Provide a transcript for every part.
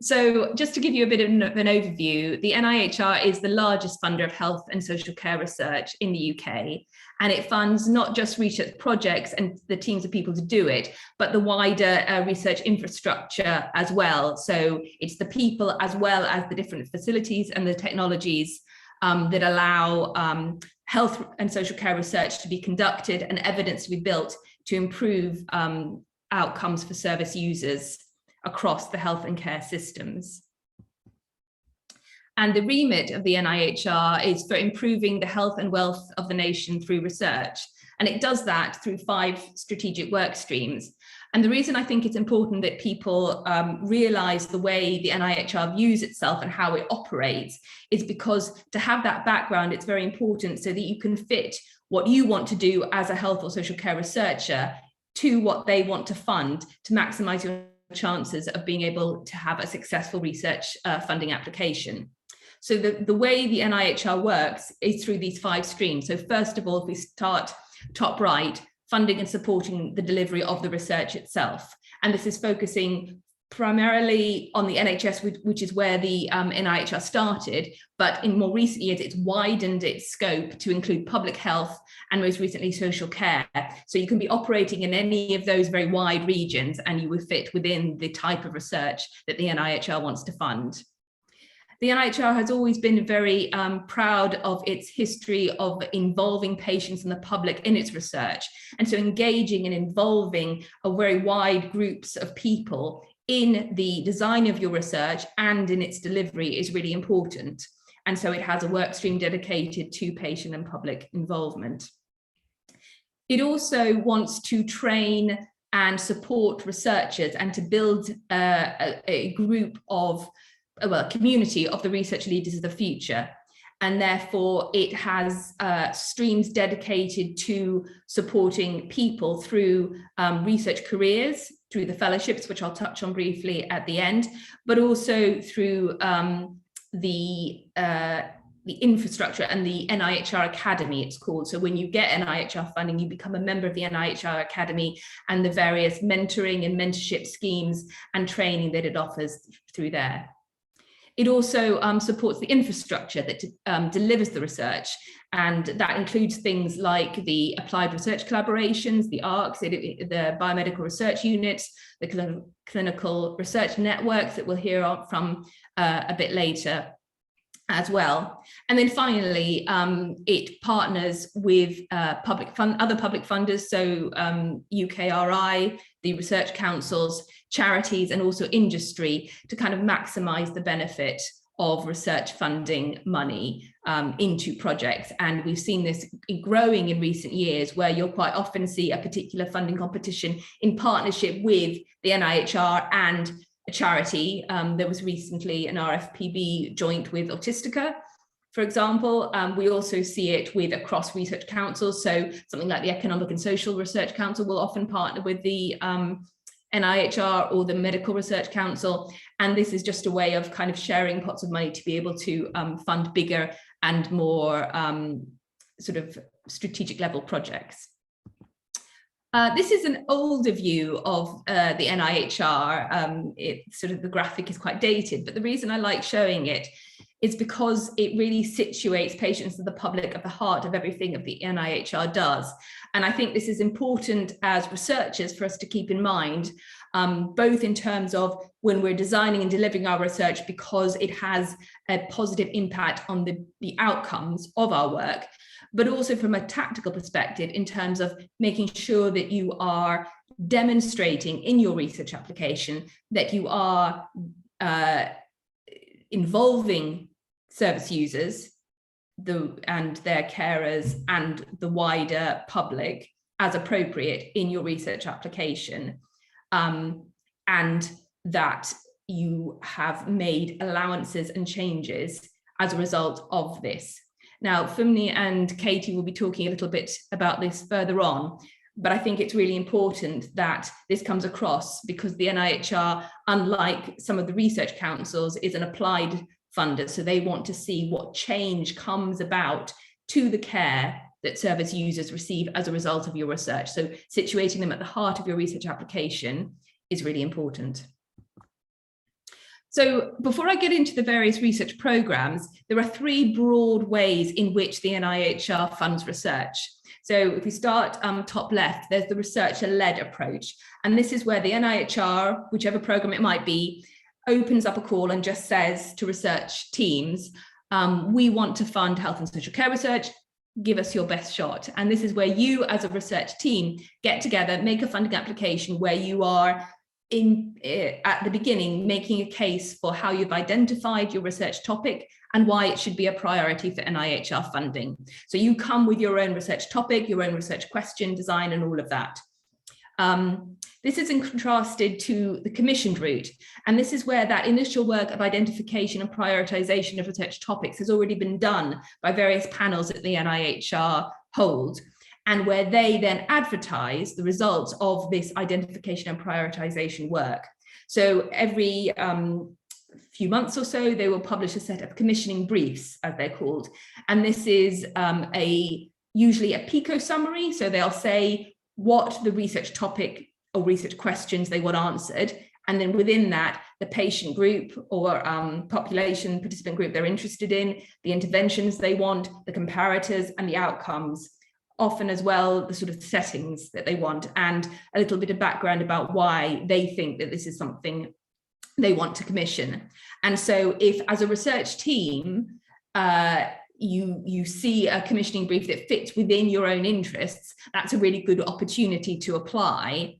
So just to give you a bit of an overview, the NIHR is the largest funder of health and social care research in the UK, and it funds not just research projects and the teams of people to do it, but the wider research infrastructure as well. So it's the people as well as the different facilities and the technologies that allow health and social care research to be conducted and evidence to be built to improve outcomes for service users across the health and care systems. And the remit of the NIHR is for improving the health and wealth of the nation through research. And it does that through 5 strategic work streams. And the reason I think it's important that people realise the way the NIHR views itself and how it operates is because to have that background, it's very important so that you can fit what you want to do as a health or social care researcher to what they want to fund to maximise your chances of being able to have a successful research funding application. So the way the NIHR works is through these 5 streams. So first of all, if we start top right, funding and supporting the delivery of the research itself. And this is focusing primarily on the NHS, which is where the NIHR started, but in more recent years, it's widened its scope to include public health and most recently social care. So you can be operating in any of those very wide regions and you would fit within the type of research that the NIHR wants to fund. The NIHR has always been very proud of its history of involving patients and the public in its research. And so engaging and involving a very wide groups of people in the design of your research and in its delivery is really important. And so it has a work stream dedicated to patient and public involvement. It also wants to train and support researchers and to build a group of, well, a community of the research leaders of the future. And therefore it has streams dedicated to supporting people through research careers, through the fellowships, which I'll touch on briefly at the end, but also through the infrastructure and the NIHR Academy, it's called. So when you get NIHR funding, you become a member of the NIHR Academy and the various mentoring and mentorship schemes and training that it offers through there. It also supports the infrastructure that delivers the research, and that includes things like the applied research collaborations, the ARCs, the biomedical research units, the clinical research networks that we'll hear from a bit later as well. And then finally, it partners with other public funders, so UKRI, the research councils, charities, and also industry to kind of maximize the benefit of research funding money into projects. And we've seen this growing in recent years, where you'll quite often see a particular funding competition in partnership with the NIHR and a charity. There was recently an RFPB joint with Autistica, for example. We also see it with across research councils. So something like the Economic and Social Research Council will often partner with the NIHR or the Medical Research Council. And this is just a way of kind of sharing pots of money to be able to fund bigger and more sort of strategic level projects. This is an older view of the NIHR. Sort of the graphic is quite dated, but the reason I like showing it is because it really situates patients and the public at the heart of everything that the NIHR does. And I think this is important as researchers for us to keep in mind, both in terms of when we're designing and delivering our research, because it has a positive impact on the outcomes of our work, but also from a tactical perspective in terms of making sure that you are demonstrating in your research application that you are involving service users and their carers and the wider public as appropriate in your research application, and that you have made allowances and changes as a result of this. Now, Fumni and Katie will be talking a little bit about this further on, but I think it's really important that this comes across, because the NIHR, unlike some of the research councils, is an applied funder. So they want to see what change comes about to the care that service users receive as a result of your research. So situating them at the heart of your research application is really important. So before I get into the various research programs, there are three broad ways in which the NIHR funds research. So if we start top left, there's the researcher-led approach. And this is where the NIHR, whichever program it might be, opens up a call and just says to research teams, we want to fund health and social care research, give us your best shot. And this is where you as a research team get together, make a funding application where you are at the beginning making a case for how you've identified your research topic and why it should be a priority for NIHR funding. So you come with your own research topic, your own research question, design, and all of that. This is contrasted to the commissioned route. And this is where that initial work of identification and prioritization of research topics has already been done by various panels that the NIHR hold, and where they then advertise the results of this identification and prioritization work. So every few months or so, they will publish a set of commissioning briefs, as they're called. And this is usually a PICO summary. So they'll say what the research topic or research questions they want answered. And then within that, the patient group or population participant group they're interested in, the interventions they want, the comparators and the outcomes, often as well, the sort of settings that they want, and a little bit of background about why they think that this is something they want to commission. And so if as a research team, you see a commissioning brief that fits within your own interests, that's a really good opportunity to apply.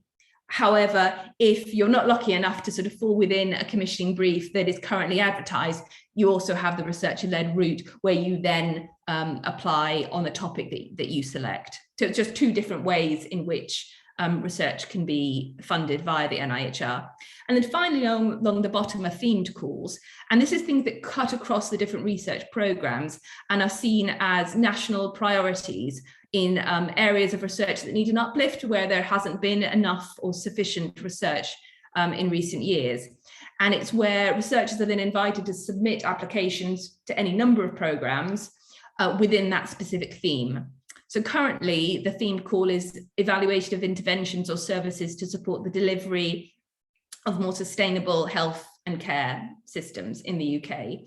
However, if you're not lucky enough to sort of fall within a commissioning brief that is currently advertised, you also have the researcher-led route where you then apply on the topic that you select. So it's just two different ways in which research can be funded via the NIHR. And then finally, along the bottom are themed calls. And this is things that cut across the different research programs and are seen as national priorities in areas of research that need an uplift where there hasn't been enough or sufficient research in recent years. And it's where researchers are then invited to submit applications to any number of programs within that specific theme. So currently, the themed call is evaluation of interventions or services to support the delivery of more sustainable health and care systems in the UK.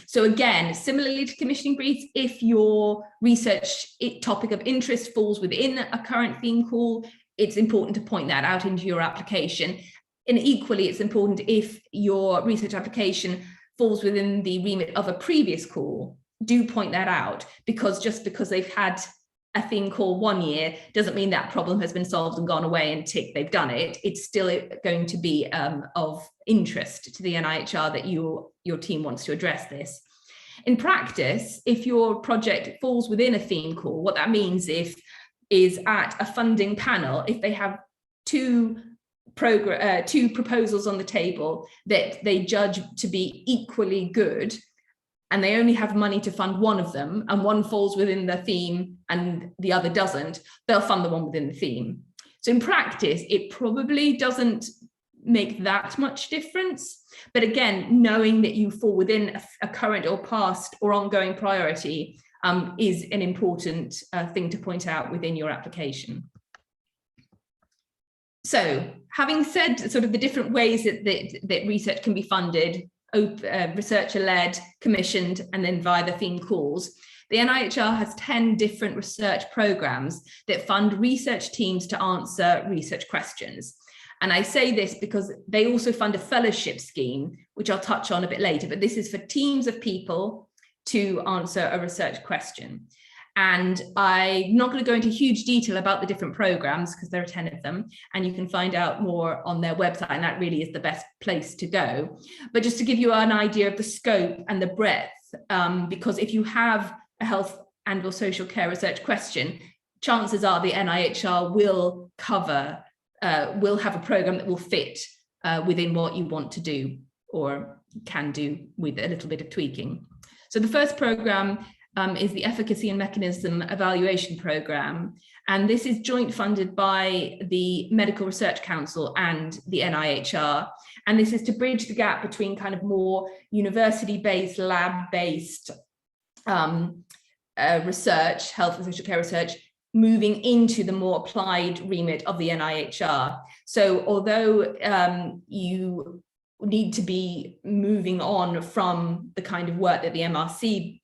So again, similarly to commissioning briefs, if your research topic of interest falls within a current theme call, it's important to point that out into your application. And equally, it's important if your research application falls within the remit of a previous call, do point that out, because just because they've had a theme call one year doesn't mean that problem has been solved and gone away and tick, they've done it. It's still going to be of interest to the NIHR that your team wants to address this. In practice, if your project falls within a theme call, what that means is at a funding panel, if they have two proposals on the table that they judge to be equally good, and they only have money to fund one of them, and one falls within the theme and the other doesn't, they'll fund the one within the theme. So in practice, it probably doesn't make that much difference. But again, knowing that you fall within a current or past or ongoing priority is an important thing to point out within your application. So having said sort of the different ways that research can be funded, researcher-led, commissioned, and then via the theme calls, the NIHR has 10 different research programs that fund research teams to answer research questions. And I say this because they also fund a fellowship scheme, which I'll touch on a bit later, but this is for teams of people to answer a research question. And I'm not going to go into huge detail about the different programs because there are 10 of them, and you can find out more on their website, and that really is the best place to go. But just to give you an idea of the scope and the breadth, because if you have a health and or social care research question, chances are the NIHR will have a program that will fit within what you want to do or can do with a little bit of tweaking. So the first program is the Efficacy and Mechanism Evaluation Programme. And this is joint funded by the Medical Research Council and the NIHR. And this is to bridge the gap between kind of more university-based, lab-based research, health and social care research, moving into the more applied remit of the NIHR. So although need to be moving on from the kind of work that the MRC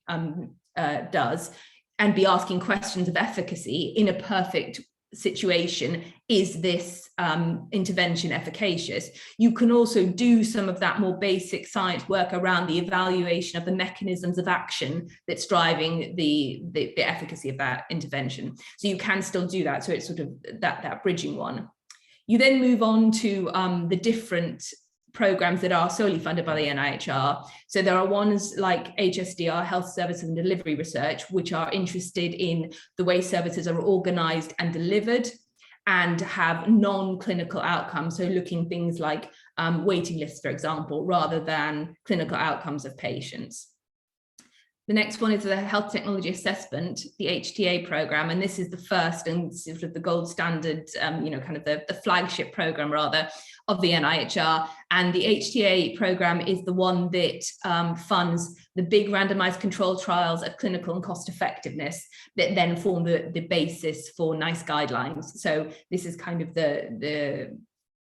does and be asking questions of efficacy in a perfect situation. Is this intervention efficacious? You can also do some of that more basic science work around the evaluation of the mechanisms of action that's driving the efficacy of that intervention. So you can still do that. So it's sort of that bridging one. You then move on to the different programs that are solely funded by the NIHR. So there are ones like HSDR, Health Services and Delivery Research, which are interested in the way services are organized and delivered and have non-clinical outcomes. So looking things like waiting lists, for example, rather than clinical outcomes of patients. The next one is the Health Technology Assessment, the HTA program, and this is the first and sort of the gold standard, kind of the flagship program rather of the NIHR. And the HTA program is the one that funds the big randomized controlled trials of clinical and cost effectiveness that then form the basis for NICE guidelines. So this is kind of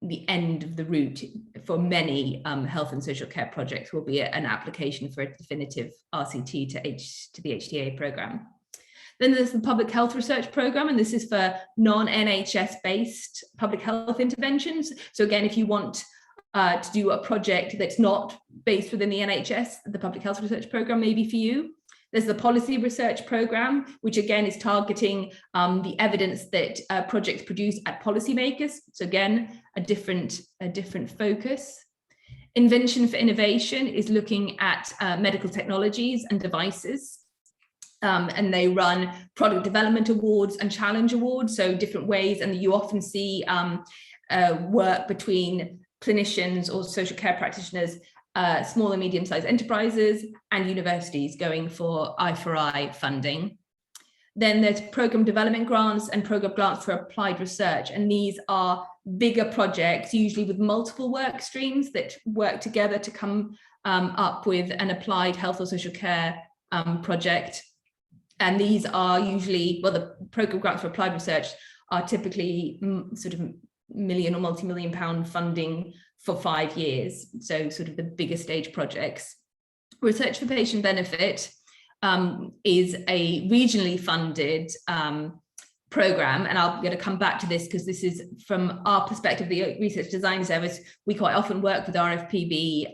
the end of the route for many health and social care projects, will be an application for a definitive RCT to the HTA program. Then there's the public health research program, and this is for non-NHS based public health interventions. So again, if you want to do a project that's not based within the NHS, the public health research program may be for you. There's the policy research program, which again is targeting the evidence that projects produce at policymakers. So again, a different focus. Invention for Innovation is looking at medical technologies and devices. And they run product development awards and challenge awards, so different ways. And you often see work between clinicians or social care practitioners, small and medium-sized enterprises and universities going for I4I funding. Then there's program development grants and program grants for applied research. And these are bigger projects, usually with multiple work streams that work together to come up with an applied health or social care project. And these are usually, well, the program grants for applied research are typically sort of million or multi-million pound funding for 5 years. So sort of the bigger stage projects. Research for Patient Benefit is a regionally funded program. And I'm going to come back to this because this is from our perspective, the Research Design Service. We quite often work with RFPB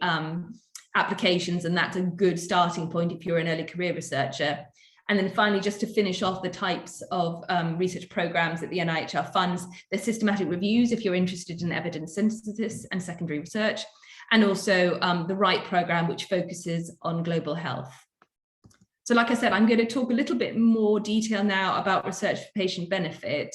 applications, and that's a good starting point if you're an early career researcher. And then finally, just to finish off the types of research programs that the NIHR funds, the systematic reviews, if you're interested in evidence synthesis and secondary research, and also the RIGHT program, which focuses on global health. So like I said, I'm going to talk a little bit more detail now about research for patient benefit,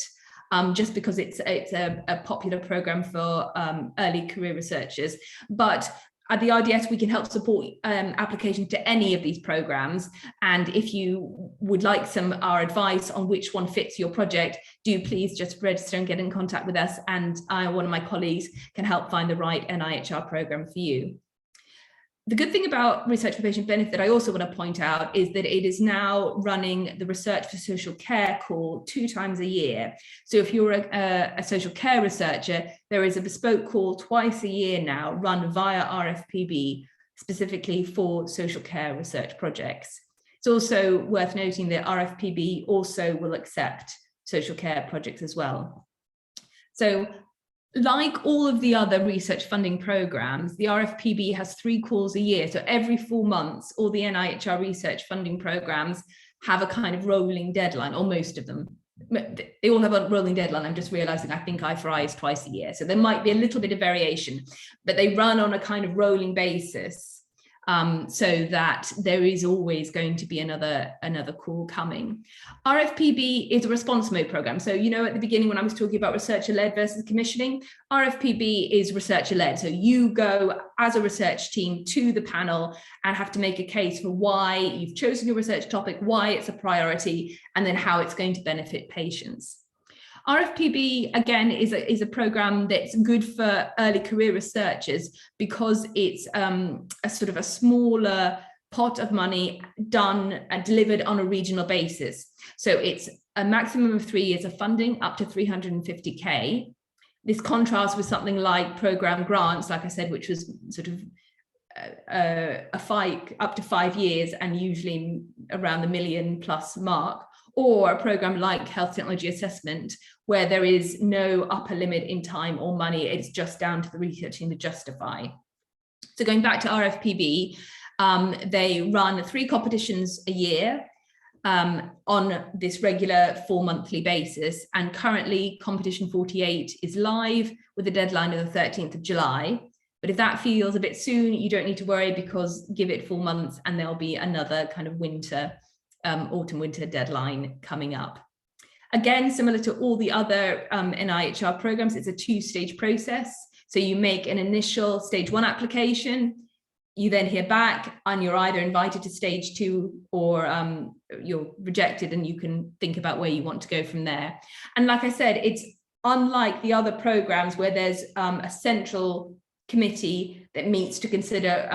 just because it's a popular program for early career researchers. But at the RDS, we can help support application to any of these programs. And if you would like our advice on which one fits your project, do please just register and get in contact with us. And one of my colleagues can help find the right NIHR program for you. The good thing about Research for Patient Benefit, I also want to point out, is that it is now running the Research for Social Care call 2 times a year. So if you're a social care researcher, there is a bespoke call twice a year now run via RFPB, specifically for social care research projects. It's also worth noting that RFPB also will accept social care projects as well. So like all of the other research funding programs, the RFPB has 3 calls a year. So every 4 months, all the NIHR research funding programs have a kind of rolling deadline, or most of them. They all have a rolling deadline. I'm just realizing I think I4I is twice a year. So there might be a little bit of variation, but they run on a kind of rolling basis. So that there is always going to be another call coming. RFPB is a response mode program. So, at the beginning when I was talking about researcher-led versus commissioning, RFPB is researcher-led. So you go as a research team to the panel and have to make a case for why you've chosen your research topic, why it's a priority, and then how it's going to benefit patients. RFPB, again, is a program that's good for early career researchers because it's a sort of a smaller pot of money done and delivered on a regional basis. So it's a maximum of 3 years of funding, up to 350K. this contrasts with something like program grants, like I said, which was sort of a fight up to 5 years and usually around the $1 million+ mark, or a program like health technology assessment, where there is no upper limit in time or money. It's just down to the research team to justify. So going back to RFPB, they run 3 competitions a year on this regular 4-monthly basis. And currently competition 48 is live with a deadline of the 13th of July. But if that feels a bit soon, you don't need to worry, because give it 4 months and there'll be another kind of autumn winter deadline coming up. Again, similar to all the other NIHR programs, it's a 2-stage process. So you make an initial stage 1 application, you then hear back, and you're either invited to stage 2 or you're rejected, and you can think about where you want to go from there. And like I said, it's unlike the other programs where there's a central committee that meets to consider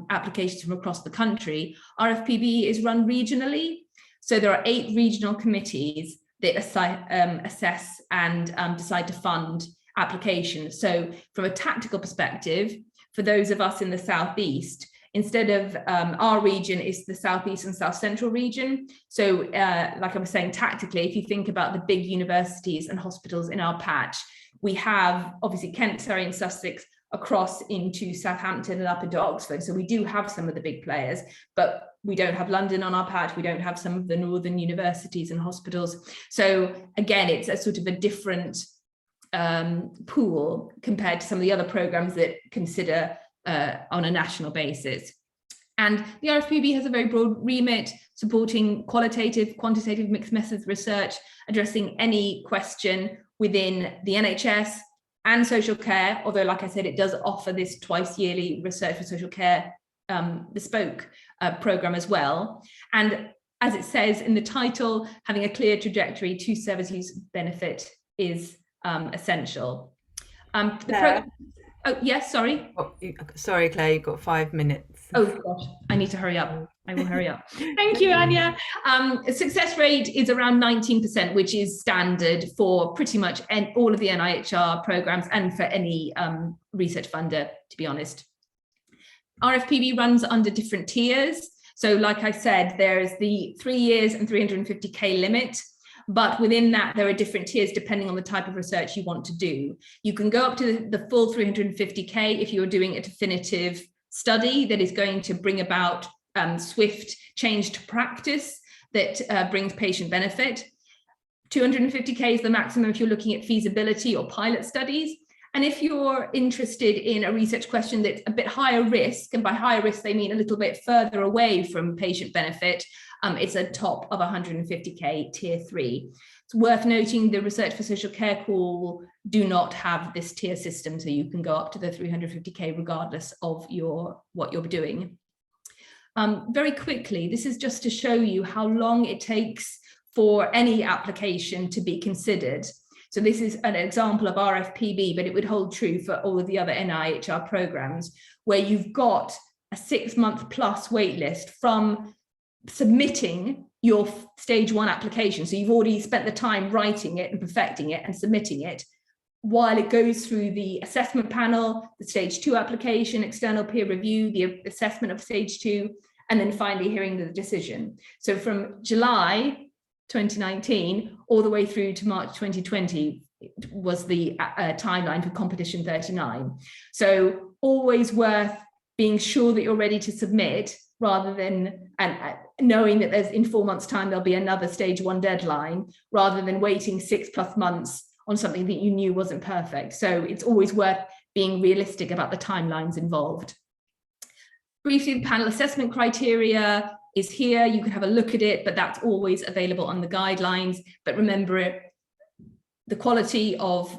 applications from across the country. RFPB is run regionally. So there are 8 regional committees that assess and decide to fund applications. So from a tactical perspective, for those of us in the Southeast, instead of our region is the Southeast and South Central region. So like I was saying, tactically, if you think about the big universities and hospitals in our patch, we have obviously Kent, Surrey and Sussex across into Southampton and up into Oxford. So we do have some of the big players, but we don't have London on our patch. We don't have some of the northern universities and hospitals. So again, it's a sort of a different pool compared to some of the other programs that consider on a national basis. And the RFPB has a very broad remit, supporting qualitative, quantitative mixed methods research, addressing any question within the NHS and social care, although like I said, it does offer this twice yearly research for social care bespoke program as well. And as it says in the title, having a clear trajectory to service use benefit is essential. Oh, yes, sorry. Oh, sorry, Claire, you've got 5 minutes. Oh gosh, I need to hurry up. I will hurry up. Thank you, Anya. Success rate is around 19%, which is standard for pretty much all of the NIHR programs and for any research funder, to be honest. RFPB runs under different tiers. So like I said, there's the 3 years and 350K limit. But within that, there are different tiers depending on the type of research you want to do. You can go up to the full 350K if you're doing a definitive study that is going to bring about swift change to practice that brings patient benefit. 250K is the maximum if you're looking at feasibility or pilot studies. And if you're interested in a research question that's a bit higher risk, and by higher risk, they mean a little bit further away from patient benefit, it's a top of 150K tier 3. It's worth noting the Research for Social Care call do not have this tier system, so you can go up to the 350K regardless of what you're doing. Very quickly, this is just to show you how long it takes for any application to be considered. So this is an example of RFPB, but it would hold true for all of the other NIHR programs, where you've got a 6-month plus wait list from submitting your stage 1 application. So you've already spent the time writing it and perfecting it and submitting it, while it goes through the assessment panel, the stage 2 application, external peer review, the assessment of stage 2, and then finally hearing the decision. So from July 2019 all the way through to March 2020 was the timeline for competition 39. So always worth being sure that you're ready to submit, rather than knowing that there's in 4 months' time there'll be another stage 1 deadline, rather than waiting 6+ months on something that you knew wasn't perfect. So it's always worth being realistic about the timelines involved. Briefly, the panel assessment criteria is here. You can have a look at it, but that's always available on the guidelines. But remember, the quality of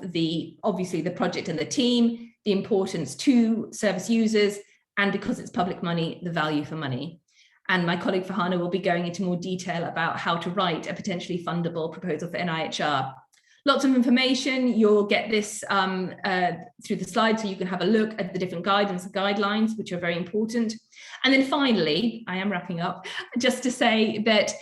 obviously the project and the team, the importance to service users, and because it's public money, the value for money. And my colleague Farhana will be going into more detail about how to write a potentially fundable proposal for NIHR. Lots of information. You'll get this through the slides, so you can have a look at the different guidance and guidelines, which are very important. And then finally, I am wrapping up, just to say that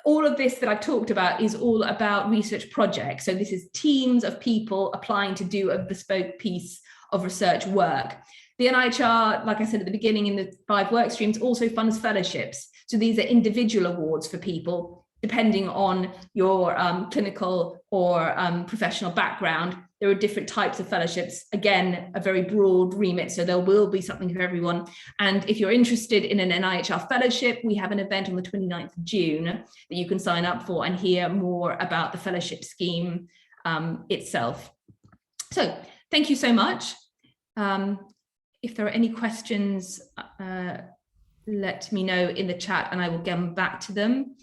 all of this that I've talked about is all about research projects. So this is teams of people applying to do a bespoke piece of research work. The NIHR, like I said at the beginning, in the 5 work streams, also funds fellowships. So these are individual awards for people, depending on your clinical or professional background. There are different types of fellowships. Again, a very broad remit, so there will be something for everyone. And if you're interested in an NIHR fellowship, we have an event on the 29th of June that you can sign up for and hear more about the fellowship scheme itself. So thank you so much. If there are any questions, let me know in the chat and I will get back to them.